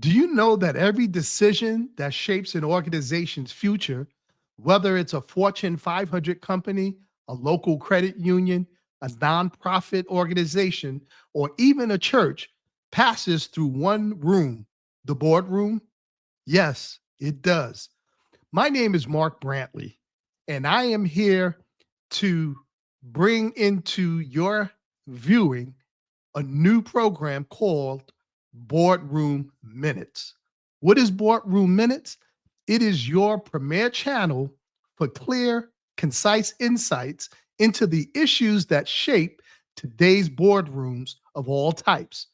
Do you know that every decision that shapes an organization's future, whether it's a Fortune 500 company, a local credit union, a nonprofit organization, or even a church, passes through one room, the boardroom? Yes, it does. My name is Mark Brantley, and I am here to bring into your viewing a new program called Boardroom Minutes. What is Boardroom Minutes? It is your premier channel for clear, concise insights into the issues that shape today's boardrooms of all types: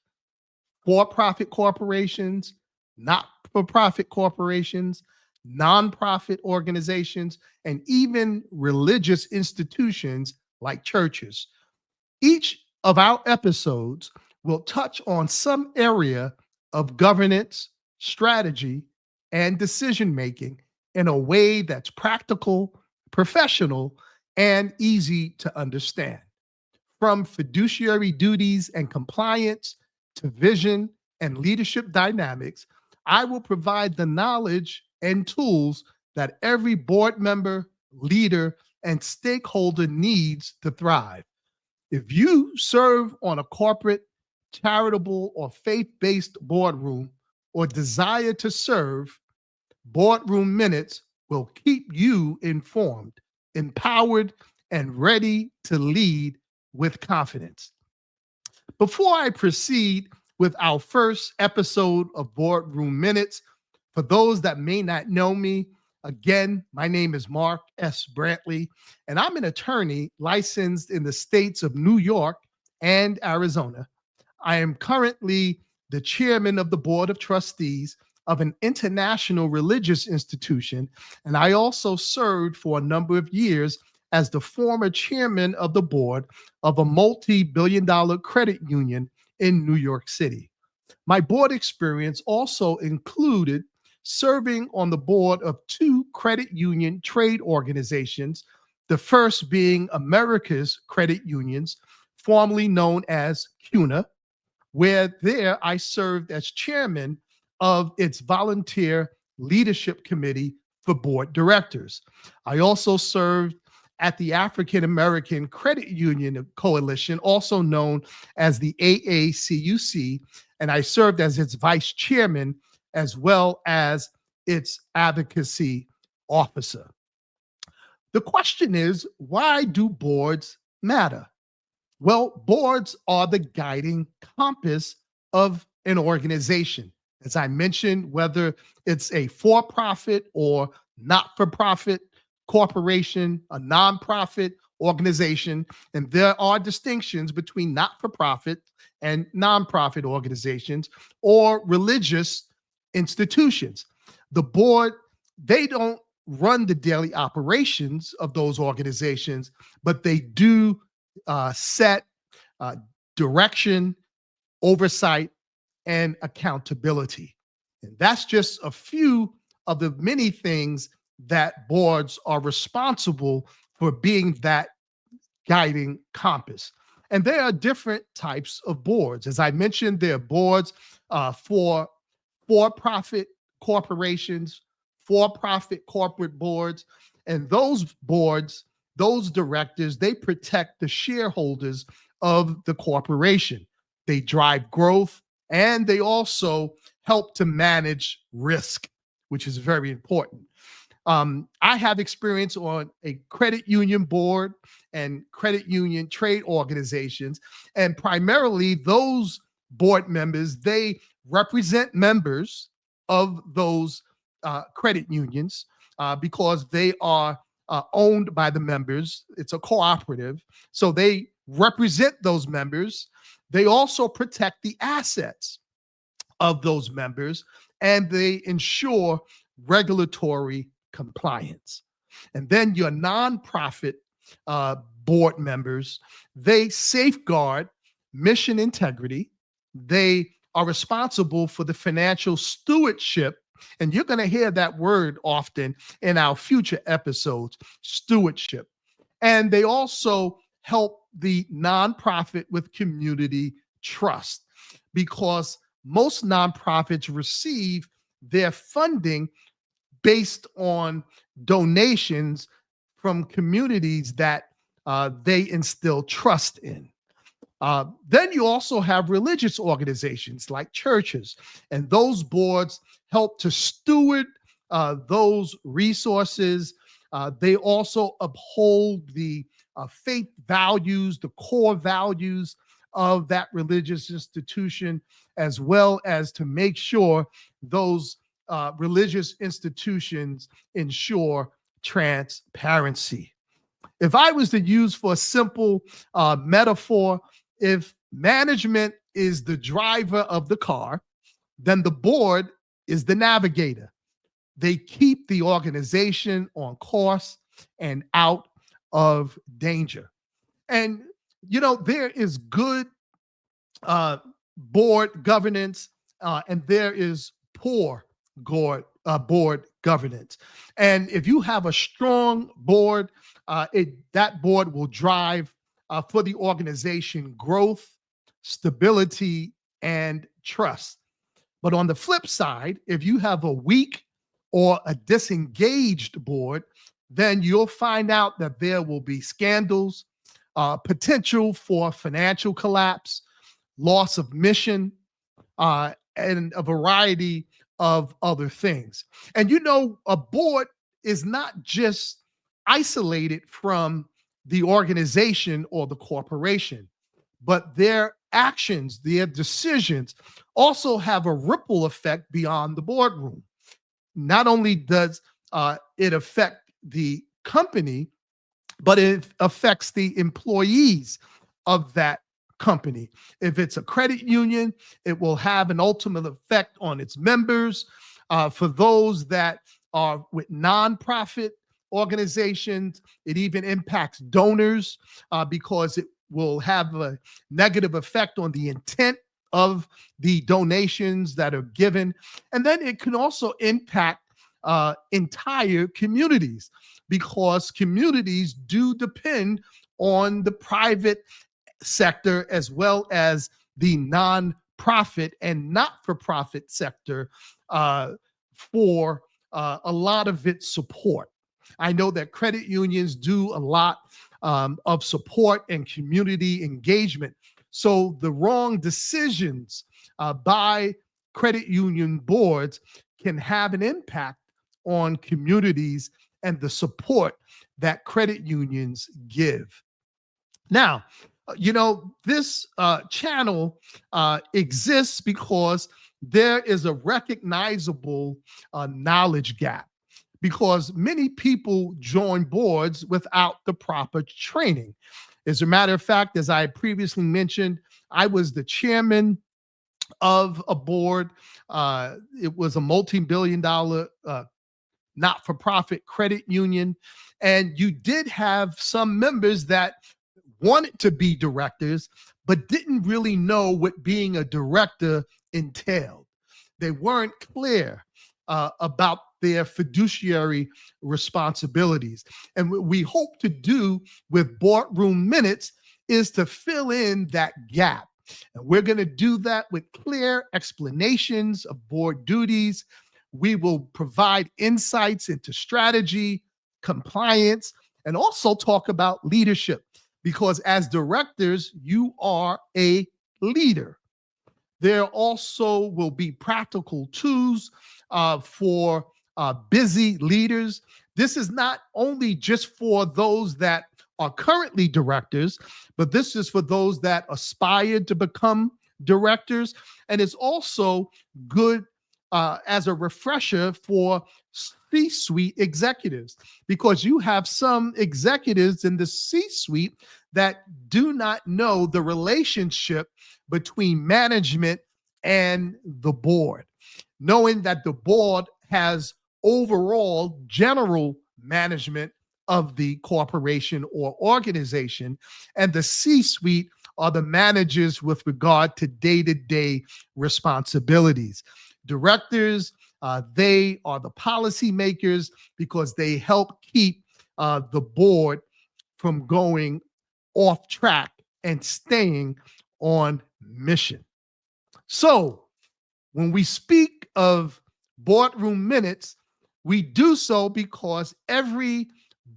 for profit corporations, not for profit corporations, nonprofit organizations, and even religious institutions like churches. Each of our episodes will touch on some area of governance, strategy, and decision making in a way that's practical, professional, and easy to understand. From fiduciary duties and compliance to vision and leadership dynamics, I will provide the knowledge and tools that every board member, leader, and stakeholder needs to thrive. If you serve on a corporate, charitable, or faith based boardroom or desire to serve, Boardroom Minutes will keep you informed, empowered, and ready to lead with confidence. Before I proceed with our first episode of Boardroom Minutes, for those that may not know me, again, my name is Mark S. Brantley, and I'm an attorney licensed in the states of New York and Arizona. I am currently the chairman of the board of trustees of an international religious institution, and I also served for a number of years as the former chairman of the board of a multi-billion-dollar credit union in New York City. My board experience also included serving on the board of two credit union trade organizations, the first being America's Credit Unions, formerly known as CUNA, where there I served as chairman of its volunteer leadership committee for board directors. I also served at the African American Credit Union Coalition, also known as the AACUC, and I served as its vice chairman as well as its advocacy officer. The question is, why do boards matter? Well, boards are the guiding compass of an organization. As I mentioned, whether it's a for profit or not for profit corporation, a nonprofit organization, and there are distinctions between not for profit and nonprofit organizations or religious institutions. The board, they don't run the daily operations of those organizations, but they do set uh, direction, oversight, and accountability. And that's just a few of the many things that boards are responsible for being that guiding compass. And there are different types of boards. As I mentioned, there are boards for profit corporations, for profit corporate boards. And those boards, those directors, they protect the shareholders of the corporation. They drive growth and they also help to manage risk, which is very important. I have experience on a credit union board and credit union trade organizations, and primarily those board members, they represent members of those credit unions because they are owned by the members. It's a cooperative, so they represent those members. They also protect the assets of those members, and they ensure regulatory compliance. And then your nonprofit uh, board members, they safeguard mission integrity. They are responsible for the financial stewardship. And you're going to hear that word often in our future episodes, stewardship. And they also help the nonprofit with community trust because most nonprofits receive their funding based on donations from communities that they instill trust in. Then you also have religious organizations like churches, and those boards help to steward those resources. They also uphold the faith values, the core values of that religious institution, as well as to make sure those religious institutions ensure transparency. If I was to use for a simple metaphor, if management is the driver of the car, then the board is the navigator. They keep the organization on course and out of danger. And, there is good uh, board governance, and there is poor board governance. And if you have a strong board, that board will drive for the organization growth, stability, and trust. But on the flip side, if you have a weak or a disengaged board, then you'll find out that there will be scandals, potential for financial collapse, loss of mission, and a variety of other things. And a board is not just isolated from the organization or the corporation, but their actions, their decisions also have a ripple effect beyond the boardroom. Not only does it affect the company, but it affects the employees of that company. If it's a credit union, it will have an ultimate effect on its members. For those that are with nonprofit organizations, it even impacts donors because it will have a negative effect on the intent of the donations that are given. And then it can also impact entire communities, because communities do depend on the private sector as well as the non-profit and not-for-profit sector for a lot of its support. I know that credit unions do a lot of support and community engagement. So the wrong decisions by credit union boards can have an impact on communities and the support that credit unions give. Now, this channel exists because there is a recognizable knowledge gap, because many people join boards without the proper training. As a matter of fact, as I previously mentioned, I was the chairman of a board. It was a multi-billion dollar not-for-profit credit union. And you did have some members that wanted to be directors, but didn't really know what being a director entailed. They weren't clear about their fiduciary responsibilities. And what we hope to do with Boardroom Minutes is to fill in that gap. And we're going to do that with clear explanations of board duties. We will provide insights into strategy, compliance, and also talk about leadership, because as directors, you are a leader. There also will be practical tools for busy leaders. This is not only just for those that are currently directors, but this is for those that aspire to become directors. And it's also good as a refresher for C-suite executives, because you have some executives in the C-suite that do not know the relationship between management and the board, knowing that the board has overall general management of the corporation or organization, and the C-suite are the managers with regard to day-to-day responsibilities. Directors, they are the policymakers, because they help keep the board from going off track and staying on mission. So, When we speak of boardroom minutes, we do so because every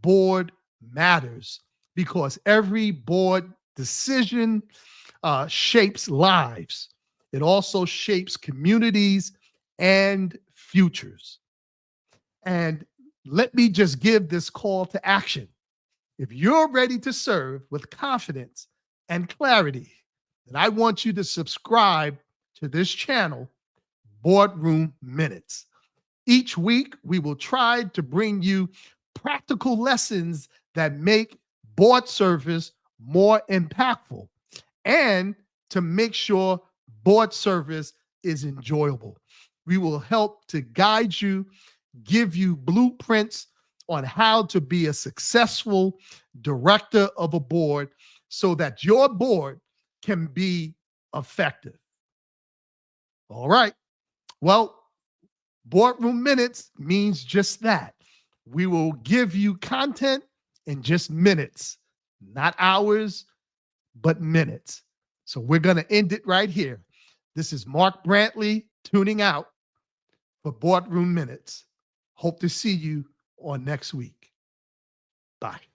board matters, because every board decision shapes lives. It also shapes communities and futures. And let me just give this call to action. If you're ready to serve with confidence and clarity, then I want you to subscribe to this channel, Boardroom Minutes. Each week, we will try to bring you practical lessons that make board service more impactful and to make sure board service is enjoyable. We will help to guide you, give you blueprints on how to be a successful director of a board so that your board can be effective. All right. Well, Boardroom Minutes means just that. We will give you content in just minutes, not hours, but minutes. So we're going to end it right here. This is Mark Brantley tuning out for Boardroom Minutes. Hope to see you on next week. Bye.